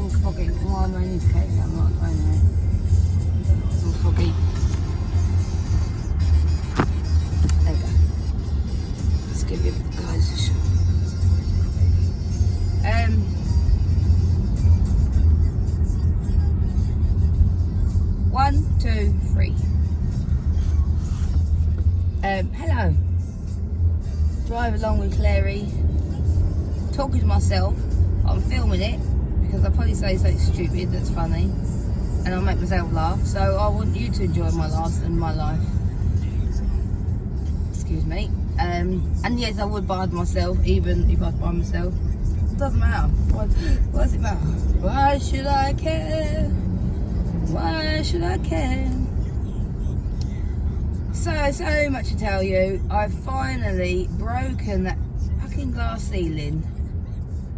all foggy. Why am I in this case? I'm not going there. It's all foggy. There you go. Let's give you guys a shot. 1, 2, 3. Hello. Drive along with Clary. Talking to myself. I'm filming it because I'll probably say something stupid that's funny, and I'll make myself laugh. So I want you to enjoy my laughs and my life. Excuse me. And yes, I would buy myself, even if I was by myself. It doesn't matter. What does it matter? Why should I care? Why should I care? So much to tell you. I've finally broken that fucking glass ceiling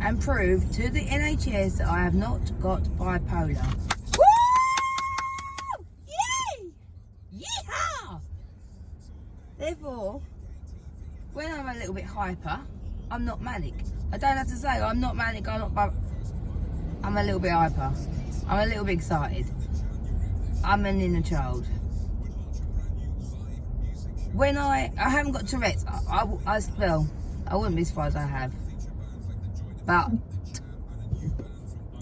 and proved to the NHS that I have not got bipolar. Woo! Yay! Yeehaw! Therefore, when I'm a little bit hyper, I'm not manic. I don't have to say I'm not manic, I'm a little bit hyper. I'm a little bit excited. I'm an inner child. When I haven't got Tourette's, I wouldn't be surprised I have. But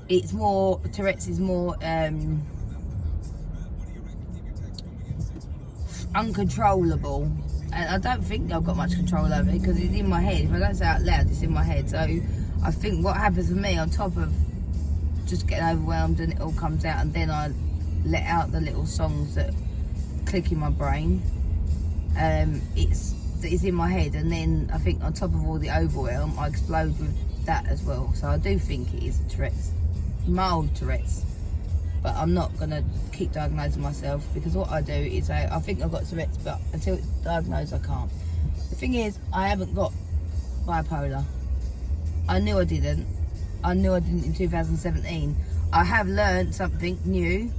it's more, Tourette's is more uncontrollable. And I don't think I've got much control over it because it's in my head. If I don't say it out loud, it's in my head. So I think what happens for me, on top of just getting overwhelmed and it all comes out, and then I let out the little songs that click in my brain, it's in my head, and then I think on top of all the overwhelm, I explode with that as well. So I do think it is Tourette's, mild Tourette's, but I'm not going to keep diagnosing myself, because what I do is I think I've got Tourette's, but until it's diagnosed I can't. The thing is, I haven't got bipolar. I knew I didn't in 2017. I have learned something new,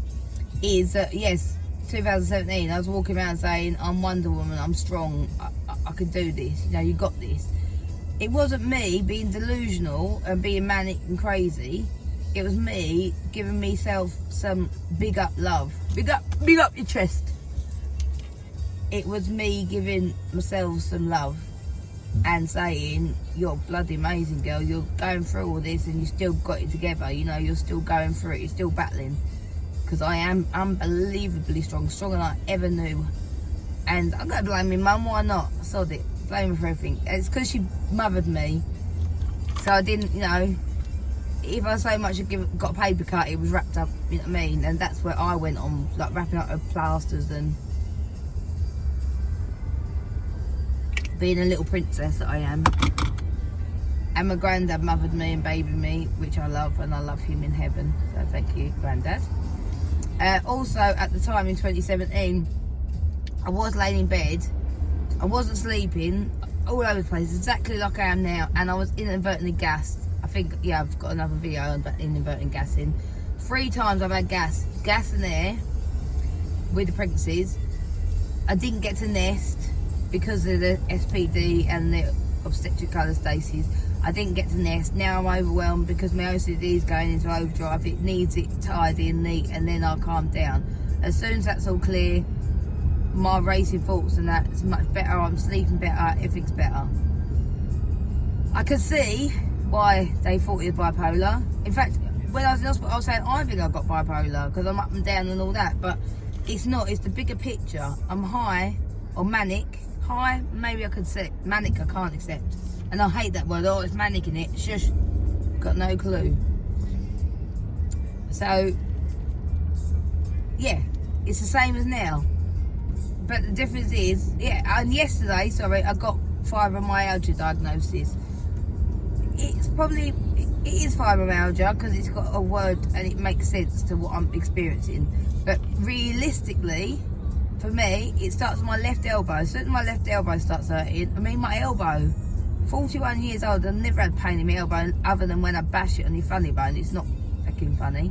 is that yes, 2017 I was walking around saying I'm Wonder Woman, I'm strong, I can do this, you know, you got this. It wasn't me being delusional and being manic and crazy. It was me giving myself some big up love. Big up your chest. It was me giving myself some love and saying, you're bloody amazing, girl. You're going through all this and you still got it together. You know, you're still going through it. You're still battling. Because I am unbelievably strong, stronger than I ever knew. And I'm going to blame my mum. Why not? I sod it. Blame her for everything. It's because she mothered me. So I didn't, you know, if I so much got a paper cut, it was wrapped up, you know what I mean? And that's where I went on, like wrapping up her plasters and being a little princess that I am. And my granddad mothered me and babied me, which I love, and I love him in heaven. So thank you, granddad. Also, at the time in 2017, I was laying in bed. I wasn't sleeping, all over the place, exactly like I am now, and I was inadvertently gassed. I think, yeah, I've got another video on inadvertent gassing. 3 times I've had gas and air with the pregnancies. I didn't get to nest because of the SPD and the obstetric cholestasis. I didn't get to nest. Now I'm overwhelmed because my OCD is going into overdrive. It needs it tidy and neat, and then I'll calm down. As soon as that's all clear, my racing thoughts and that is much better. I'm sleeping better, everything's better. I could see why they thought it was bipolar. In fact, when I was in hospital, I was saying I think I've got bipolar because I'm up and down and all that, but it's not. It's the bigger picture. I'm high or manic. High, maybe I could say. Manic, I can't accept. And I hate that word. Oh, it's manic in it. Shush. Got no clue. So, yeah, it's the same as now. But the difference is, yeah, and yesterday, sorry, I got fibromyalgia diagnosis. It is fibromyalgia because it's got a word and it makes sense to what I'm experiencing. But realistically, for me, it starts with my left elbow. As soon as my left elbow starts hurting, I mean my elbow, 41 years old, I've never had pain in my elbow other than when I bash it on your funny bone. It's not fucking funny.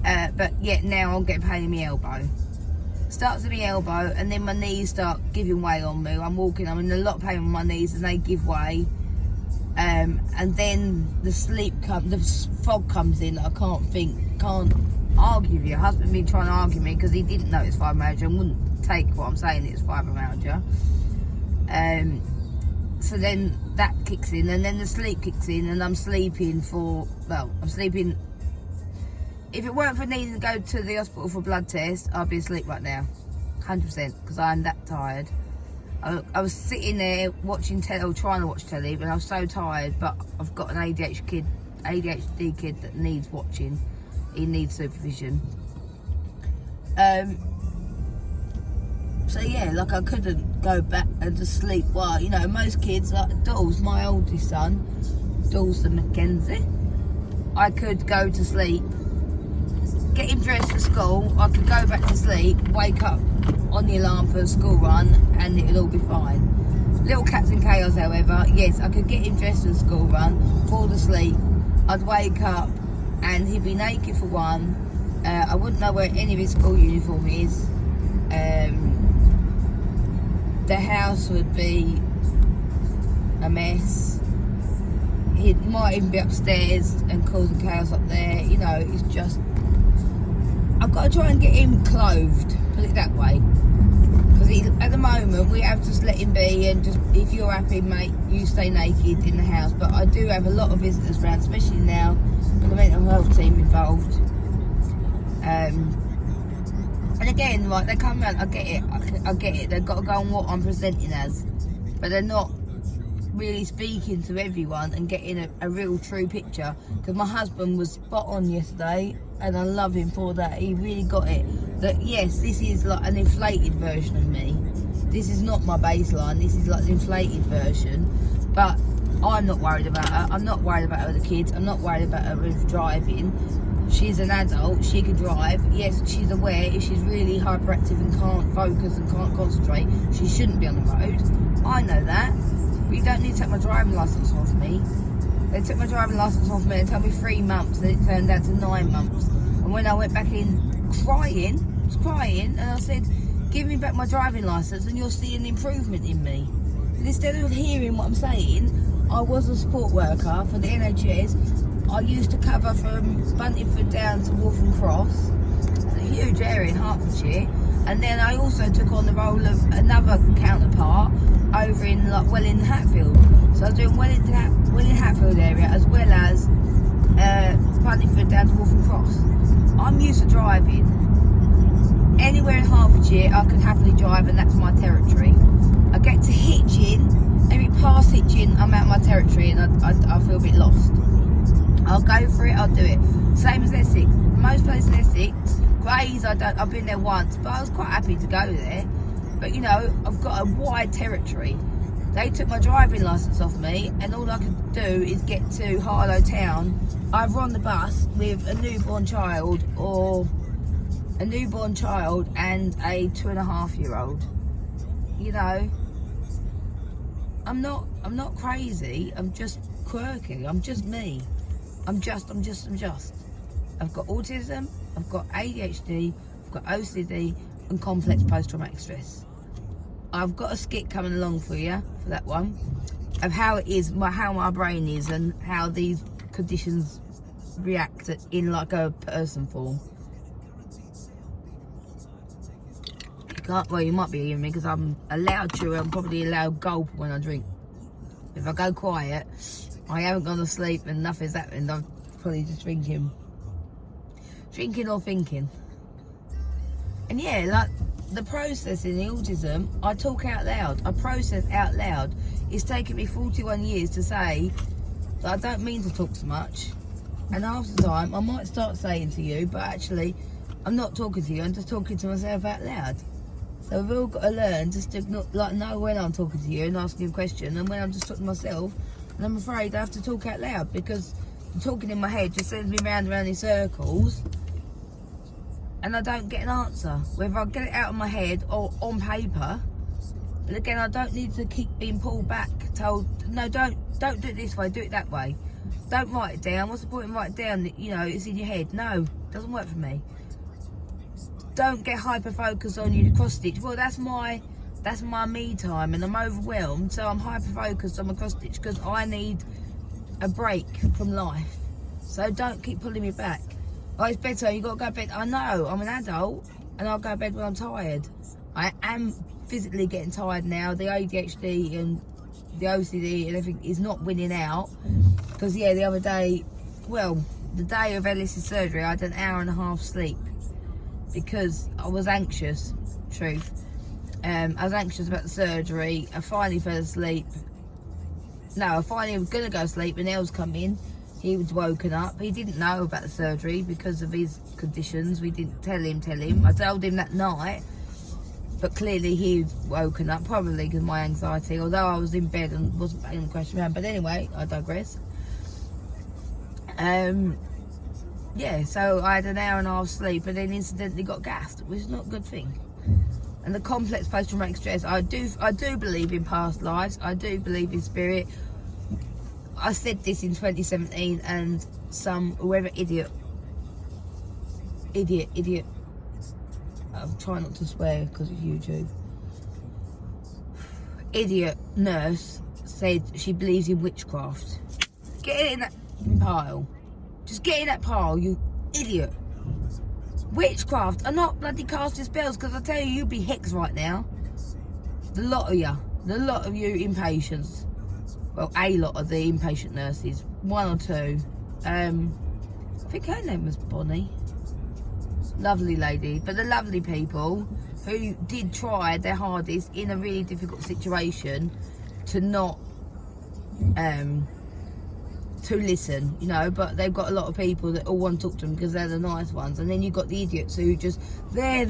But yet now I'm getting pain in my elbow. Starts at my elbow and then my knees start giving way on me. I'm walking, I'm in a lot of pain with my knees and they give way. And then the fog comes in. I can't argue with you. Husband been trying to argue with me because he didn't know it's fibromyalgia and wouldn't take what I'm saying it's fibromyalgia. So then that kicks in, and then the sleep kicks in, and I'm sleeping. If it weren't for needing to go to the hospital for blood test, I'd be asleep right now, 100%, because I'm that tired. I was sitting there watching telly, or trying to watch telly, but I was so tired. But I've got an ADHD kid that needs watching. He needs supervision. So yeah, like I couldn't go back and just sleep. Well, you know, most kids, like Dawes, my oldest son, Dawson Mackenzie, I could go to sleep, get him dressed for school, I could go back to sleep, wake up on the alarm for a school run, and it'll all be fine. Little Cats in Chaos, however, yes, I could get him dressed for the school run, fall asleep, I'd wake up, and he'd be naked for one. I wouldn't know where any of his school uniform is. The house would be a mess. He might even be upstairs and causing chaos up there. You know, it's just, I've got to try and get him clothed, put it that way. Because at the moment we have just let him be, and just, if you're happy, mate, you stay naked in the house. But I do have a lot of visitors around, especially now with the mental health team involved. And again, right, they come around, I get it, they've got to go on what I'm presenting as, but they're not really speaking to everyone and getting a real true picture. Because my husband was spot on yesterday, and I love him for that. He really got it, that yes, this is like an inflated version of me. This is not my baseline, this is like the inflated version. But I'm not worried about her, I'm not worried about her with the kids, I'm not worried about her with driving. She's an adult, she can drive. Yes, she's aware if she's really hyperactive and can't focus and can't concentrate, she shouldn't be on the road. I know that. But you don't need to take my driving licence off me. They took my driving licence off me and told me 3 months, and it turned out to 9 months. And when I went back in crying, and I said, give me back my driving licence and you'll see an improvement in me. And instead of hearing what I'm saying, I was a support worker for the NHS. I used to cover from Buntingford down to Waltham Cross. It's a huge area in Hertfordshire. And then I also took on the role of another counterpart over in like Welling Hatfield. So I was doing Welling Hatfield area as well as Buntingford down to Waltham Cross. I'm used to driving. Anywhere in Hertfordshire I could happily drive, and that's my territory. I get to Hitchin, every past Hitchin I'm out of my territory, and I feel a bit lost. I'll go for it, I'll do it. Same as Essex. Most places in Essex, Grays, I've been there once, but I was quite happy to go there. But you know, I've got a wide territory. They took my driving licence off me, and all I could do is get to Harlow Town, either on the bus with a newborn child, or a newborn child and a 2.5-year-old. You know, I'm not crazy, I'm just quirky, I'm just me. I'm just. I've got autism, I've got ADHD, I've got OCD and complex post-traumatic stress. I've got a skit coming along for you, for that one, of how it is, how my brain is and how these conditions react in like a person form. You can't, well, you might be hearing me because I'm a loud chewer, I'm probably a loud gulp when I drink. If I go quiet, I haven't gone to sleep and nothing's happened. I'm probably just drinking or thinking. And yeah, like the process in the autism, I talk out loud. I process out loud. It's taken me 41 years to say that I don't mean to talk so much. And half the time, I might start saying to you, but actually, I'm not talking to you. I'm just talking to myself out loud. So we've all got to learn just to know when I'm talking to you and asking you a question, and when I'm just talking to myself. And I'm afraid I have to talk out loud because the talking in my head just sends me round and round in circles, and I don't get an answer. Whether I get it out of my head or on paper. But again, I don't need to keep being pulled back, told, no, don't do it this way, do it that way. Don't write it down. What's the point in writing it down? You know, it's in your head. No, doesn't work for me. Don't get hyper focused on you cross stitch. Well, that's my That's my me time, and I'm overwhelmed, so I'm hyper-focused on my cross-stitch because I need a break from life. So don't keep pulling me back. Oh, it's bedtime, you got to go to bed. I know, I'm an adult, and I'll go to bed when I'm tired. I am physically getting tired now. The ADHD and the OCD and everything is not winning out. Because, yeah, the other day, well, the day of Ellis's surgery, I had an hour and a half sleep. Because I was anxious, truth. I was anxious about the surgery. I finally fell asleep. No, I finally was going to go to sleep, and Els come in. He was woken up. He didn't know about the surgery because of his conditions. We didn't tell him. I told him that night, but clearly he was woken up, probably because of my anxiety, although I was in bed and wasn't paying the question around. But anyway, I digress. Yeah, so I had an hour and a half sleep, and then incidentally got gassed, which is not a good thing. And the complex post-traumatic stress, I do believe in past lives. I do believe in spirit. I said this in 2017, and whoever idiot, I'm trying not to swear because of YouTube. Idiot nurse said she believes in witchcraft. Get it in that pile. Just get in that pile, you idiot. Witchcraft. I'm not bloody casting spells, because I tell you, you'd be hexed right now. The lot of you inpatients. Well, a lot of the inpatient nurses. One or two. I think her name was Bonnie. Lovely lady. But the lovely people who did try their hardest in a really difficult situation to not to listen, you know, but they've got a lot of people that all want to talk to them because they're the nice ones, and then you've got the idiots who just, there,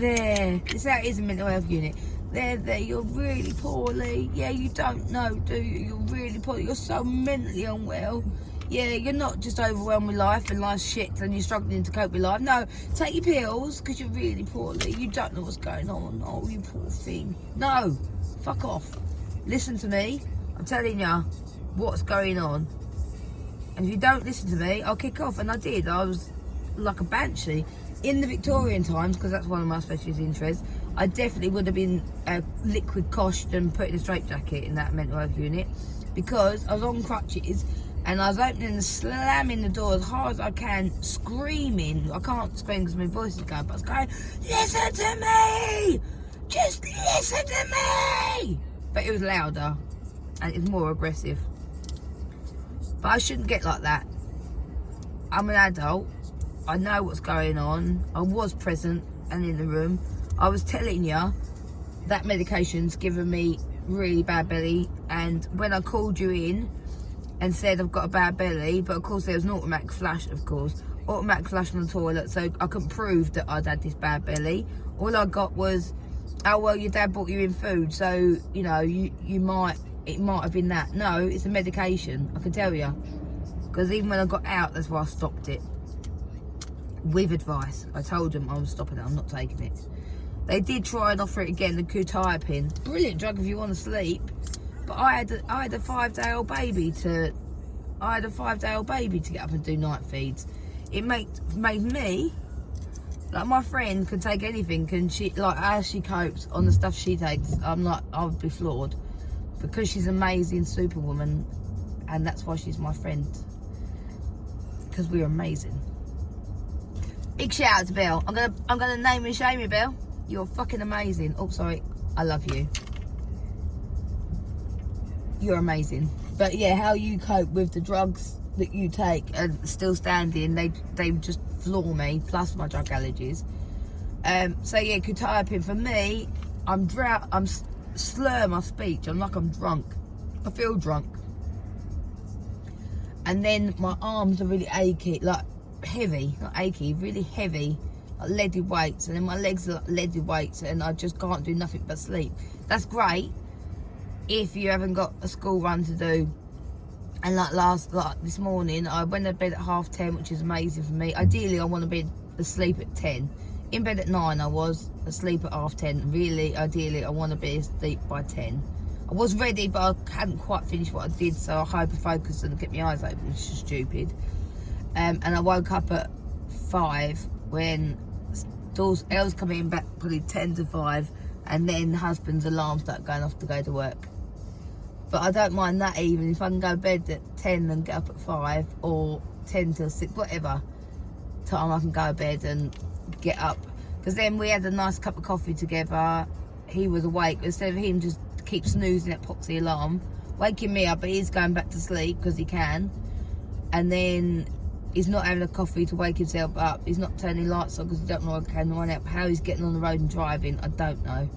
it's how it is a mental health unit. There, you're really poorly. Yeah, you don't know, do you? You're really poorly. You're so mentally unwell. Yeah, you're not just overwhelmed with life and life's shit and you're struggling to cope with life. No, take your pills because you're really poorly. You don't know what's going on. Oh, you poor thing. No, fuck off. Listen to me. I'm telling you what's going on. And if you don't listen to me, I'll kick off. And I did. I was like a banshee. In the Victorian times, because that's one of my specialist interests, I definitely would have been liquid coshed and put in a straitjacket in that mental health unit, because I was on crutches and I was opening and slamming the door as hard as I can, screaming. I can't scream because my voice is going, but I was going, listen to me! Just listen to me! But it was louder and it was more aggressive. But I shouldn't get like that. I'm an adult. I know what's going on. I was present and in the room. I was telling you that medication's given me really bad belly, and when I called you in and said I've got a bad belly, but of course there was an automatic flash, automatic flash on the toilet, so I couldn't prove that I'd had this bad belly. All I got was, oh well, your dad brought you in food, so you know it might have been that. No, it's a medication, I can tell you, because even when I got out, that's why I stopped it. With advice, I told them I was stopping it, I'm not taking it. They did try and offer it again, the quetiapine. Brilliant drug if you want to sleep. But I had a 5-day-old baby to get up and do night feeds. It made me, like, my friend can take anything, can she, like, as she copes on the stuff she takes, I'm like, I would be floored. Because she's an amazing superwoman, and that's why she's my friend. Because we're amazing. Big shout out to Bill. I'm gonna name and shame you, Bill. You're fucking amazing. Oh, sorry. I love you. You're amazing. But yeah, how you cope with the drugs that you take and still standing, they just floor me, plus my drug allergies. So yeah, quetiapine for me, I'm slur my speech. I'm like I'm drunk. I feel drunk. And then my arms are really achy, like heavy, not achy, really heavy. Like leaded weights, and then my legs are like leaded weights, and I just can't do nothing but sleep. That's great if you haven't got a school run to do. And like this morning, I went to bed at 10:30, which is amazing for me. Ideally, I want to be asleep at 10. In bed at 9, I was asleep at 10:30. Really, ideally, I want to be asleep by 10. I was ready, but I hadn't quite finished what I did, so I hyper-focused and kept my eyes open, which is stupid. And I woke up at 5 when Els come in back probably 10 to 5, and then husband's alarm started going off to go to work. But I don't mind that even if I can go to bed at 10 and get up at 5, or 10 till 6, whatever time I can go to bed and get up. Because then we had a nice cup of coffee together. He was awake. Instead of him just keep snoozing at Poxy alarm, waking me up, but he's going back to sleep because he can. And then he's not having a coffee to wake himself up. He's not turning lights on because he don't know I can run out. How he's getting on the road and driving, I don't know.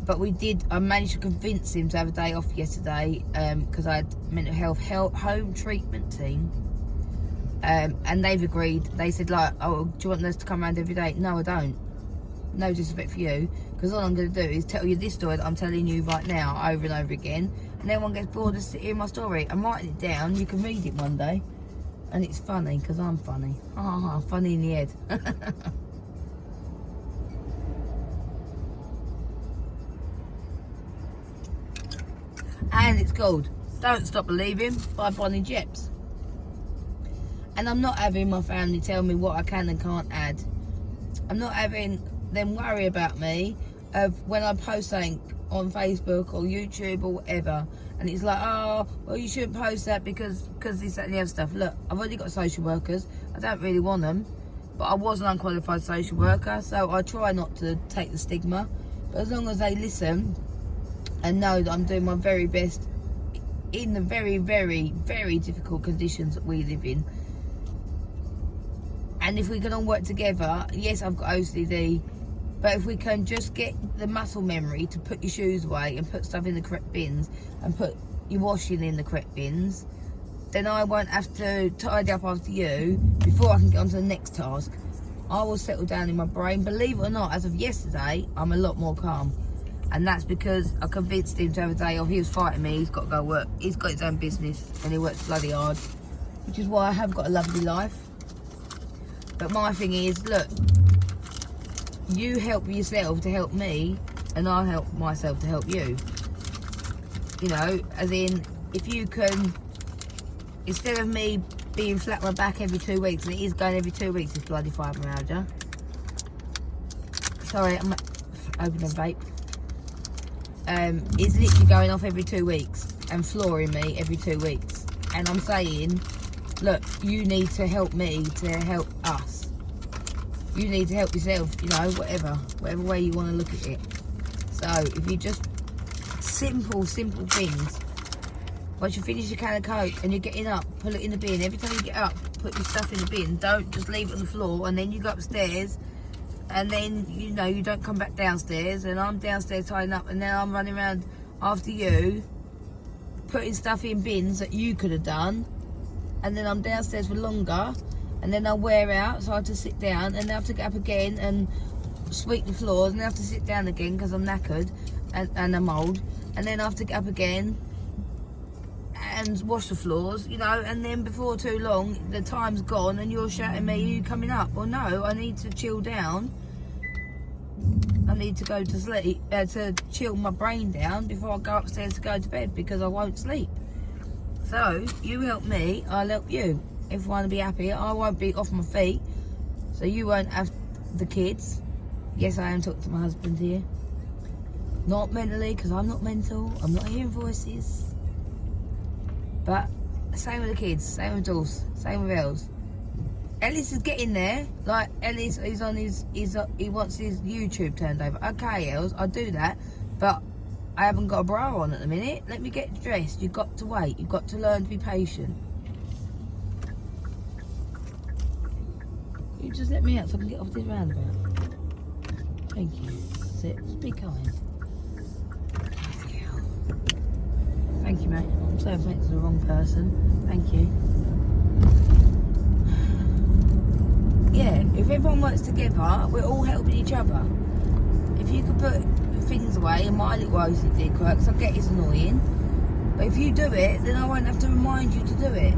But I managed to convince him to have a day off yesterday because I had mental health home treatment team. And they've agreed. They said, like, oh, do you want us to come around every day? No, I don't. No disrespect for you, because all I'm going to do is tell you this story that I'm telling you right now over and over again, and everyone gets bored of hearing my story. I'm writing it down. You can read it one day, and it's funny because I'm funny. Funny in the head. And it's called Don't Stop Believing by Bonnie Jeps. And I'm not having my family tell me what I can and can't add. I'm not having them worry about me of when I post something on Facebook or YouTube or whatever, and it's like, oh, well, you shouldn't post that because this, that and the other stuff. Look, I've already got social workers. I don't really want them, but I was an unqualified social worker, so I try not to take the stigma. But as long as they listen and know that I'm doing my very best in the very, very, very difficult conditions that we live in. And if we can all work together, yes, I've got OCD, but if we can just get the muscle memory to put your shoes away and put stuff in the correct bins and put your washing in the correct bins, then I won't have to tidy up after you before I can get on to the next task. I will settle down in my brain. Believe it or not, as of yesterday, I'm a lot more calm. And that's because I convinced him to have a day off. He was fighting me. He's got to go work. He's got his own business and he works bloody hard, which is why I have got a lovely life. But my thing is, look, you help yourself to help me, and I'll help myself to help you. You know, as in, if you can, instead of me being flat on my back every 2 weeks, and it is going every 2 weeks, this bloody fibromyalgia. Sorry, I'm opening a vape. It's literally going off every 2 weeks and flooring me every 2 weeks. And I'm saying, look, you need to help me to help us. You need to help yourself, you know, whatever way you want to look at it. So if you just simple things. Once you finish your can of Coke and you're getting up, pull it in the bin. Every time you get up, put your stuff in the bin. Don't just leave it on the floor, and then you go upstairs, and then, you know, you don't come back downstairs, and I'm downstairs tidying up, and then I'm running around after you, putting stuff in bins that you could have done, and then I'm downstairs for longer, and then I'll wear out, so I have to sit down, and then I have to get up again and sweep the floors, and then I have to sit down again because I'm knackered and I'm old, and then I have to get up again and wash the floors, you know, and then before too long the time's gone and you're shouting at me, are you coming up? Well, no, I need to chill down. I need to go to sleep, to chill my brain down before I go upstairs to go to bed, because I won't sleep. So you help me, I'll help you. If I want to be happy, I won't be off my feet, so you won't have the kids. Yes, I am talking to my husband here. Not mentally, because I'm not mental. I'm not hearing voices. But same with the kids, same with Dulce, same with Els. Ellis is getting there. Like, Ellis is on he wants his YouTube turned over. Okay, Els, I'll do that, but I haven't got a bra on at the minute. Let me get dressed. You've got to wait. You've got to learn to be patient. You just let me out so I can get off this roundabout. Thank you. Sit. Just be kind. Thank you, mate. I'm so thanks to the wrong person. Thank you. Yeah, if everyone works together, we're all helping each other. If you could put things away and my little OCD quirks, I get it's annoying. But if you do it, then I won't have to remind you to do it.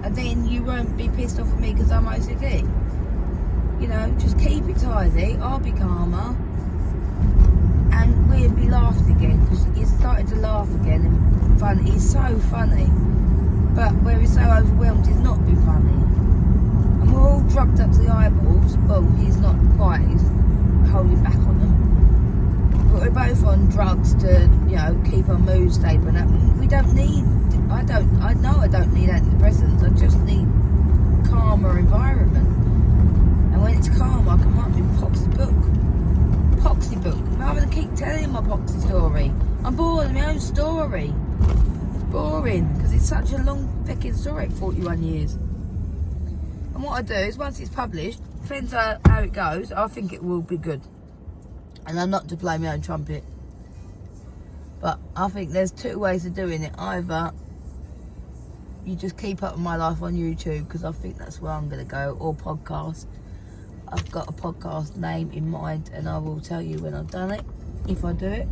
And then you won't be pissed off at me because I'm OCD. You know, just keep it tidy. I'll be calmer. And we'll be laughing again, because he's started to laugh again and fun. He's so funny, but where he's so overwhelmed, he's not been funny. And we're all drugged up to the eyeballs. Well, he's not quite. He's holding back on them. but we're both on drugs to, you know, keep our mood stable. And we don't need. I know I don't need antidepressants. I just need calmer environment. And when it's calm, I can write my Poxy book. Rather than keep telling my Poxy story. I'm bored of my own story. It's boring because it's such a long fucking story, 41 years. And what I do is once it's published, depends how it goes, I think it will be good. And I'm not to play my own trumpet. But I think there's two ways of doing it. Either you just keep up with my life on YouTube, because I think that's where I'm going to go, or podcast. I've got a podcast name in mind and I will tell you when I've done it, if I do it.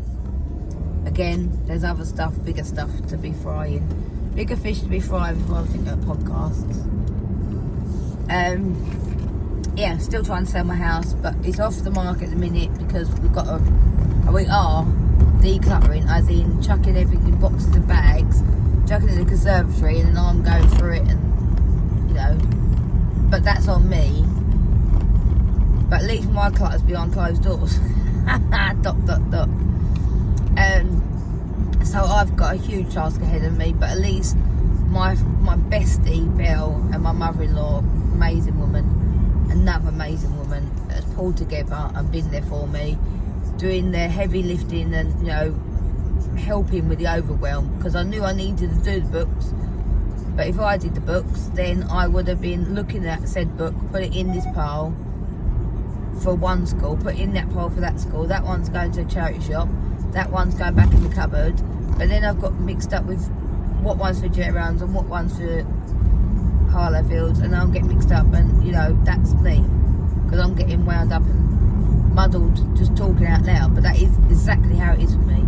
Again, there's other stuff, bigger stuff to be frying. Bigger fish to be fried before I think of podcasts. Yeah, still trying to sell my house, but it's off the market at the minute because we are decluttering, as in chucking everything in boxes and bags, chucking it in the conservatory, and then I'm going through it, and, you know, but that's on me. But at least my clutter's behind closed doors. ... So I've got a huge task ahead of me, but at least my bestie, Belle, and my mother-in-law, amazing woman, another amazing woman, has pulled together and been there for me, doing the heavy lifting and, you know, helping with the overwhelm, because I knew I needed to do the books. But if I did the books, then I would have been looking at said book, put it in this pile for one school, put in that pile for that school, that one's going to a charity shop, that one's going back in the cupboard, but then I've got mixed up with what one's for jet rounds and what one's for Harlow Fields, and I'll get mixed up, and, you know, that's me, because I'm getting wound up and muddled just talking out loud. But that is exactly how it is for me.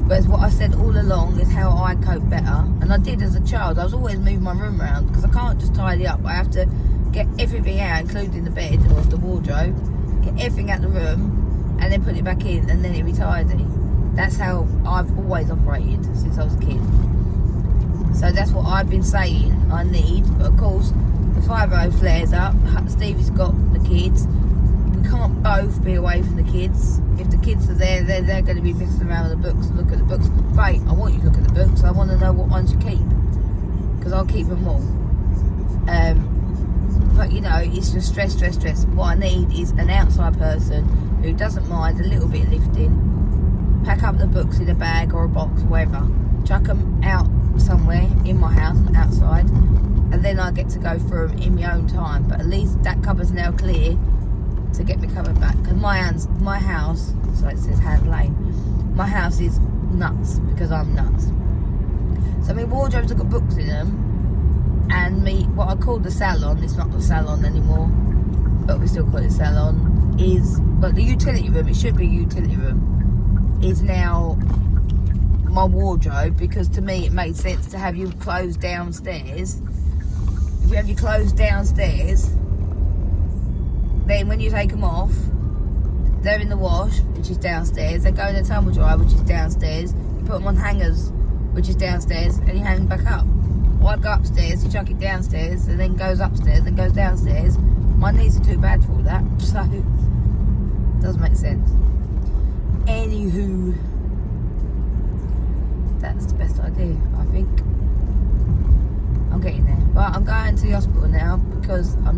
But it's what I said all along, is how I cope better, and I did as a child. I was always moving my room around because I can't just tidy up. I have to get everything out, including the bed or the wardrobe, get everything out the room, and then put it back in, and then it'll be tidy. That's how I've always operated since I was a kid. So that's what I've been saying I need. But of course, the 5-0 flares up. Stevie's got the kids. We can't both be away from the kids. If the kids are there, they're going to be messing around with the books and look at the books. Great, I want you to look at the books. I want to know what ones you keep, because I'll keep them all. But, you know, it's just stress. What I need is an outside person who doesn't mind a little bit of lifting. Pack up the books in a bag or a box, wherever. Chuck them out somewhere in my house, outside, and then I get to go through them in my own time. But at least that cupboard's now clear to get me cupboard back. Because my house, so it says Hand Lane, my house is nuts because I'm nuts. So my wardrobes have got books in them, and what I call the salon, it's not the salon anymore, but we still call it salon, but the utility room, it should be a utility room, is now my wardrobe, because to me it made sense to have you clothes downstairs. If you have your clothes downstairs, then when you take them off, they're in the wash, which is downstairs, they go in the tumble dryer, which is downstairs, you put them on hangers, which is downstairs, and you hang them back up. Or I go upstairs, you chuck it downstairs, and then goes upstairs, and goes downstairs. My knees are too bad for all that, so it doesn't make sense. Anywho, that's the best idea, I think. I'm getting there. But I'm going to the hospital now because I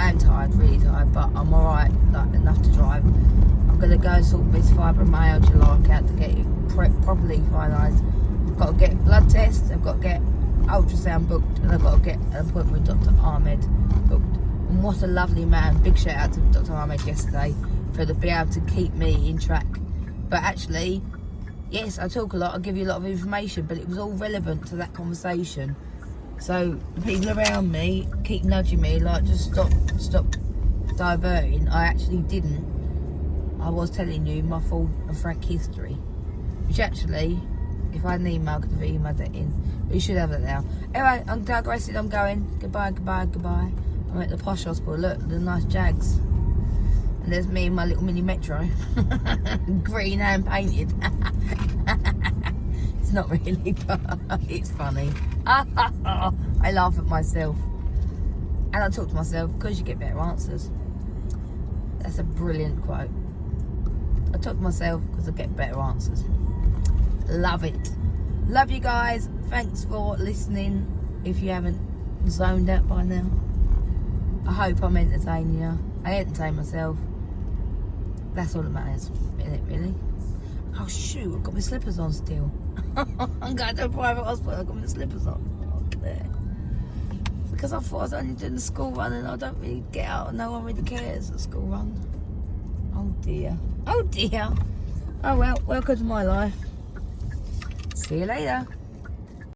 am tired, really tired, but I'm alright, like, enough to drive. I'm going to go and sort this fibromyalgia like out to get it properly finalised. I've got to get blood tests, I've got to get ultrasound booked, and I've got to get an appointment with Dr. Ahmed booked. And what a lovely man. Big shout out to Dr. Ahmed yesterday for being able to keep me in track. But actually, yes, I talk a lot, I give you a lot of information, but it was all relevant to that conversation. So the people around me keep nudging me, like, just stop diverting. I actually didn't. I was telling you my full and frank history, which actually, if I had an email, I could have emailed that in. But you should have it now. Anyway, I'm digressing, I'm going. Goodbye. I'm at the posh hospital. Look, the nice Jags. And there's me in my little mini Metro. Green and painted. It's not really, but it's funny. I laugh at myself. And I talk to myself, because you get better answers. That's a brilliant quote. I talk to myself because I get better answers. Love it. Love you guys. Thanks for listening. If you haven't zoned out by now, I hope I'm entertaining you. I entertain myself. That's all that matters, isn't it, really? Oh shoot, I've got my slippers on still. I'm going to a private hospital, I've got my slippers on. Oh, Claire. Because I thought I was only doing the school run and I don't really get out, no one really cares at school run. Oh dear. Oh dear. Oh well, welcome to my life. See you later.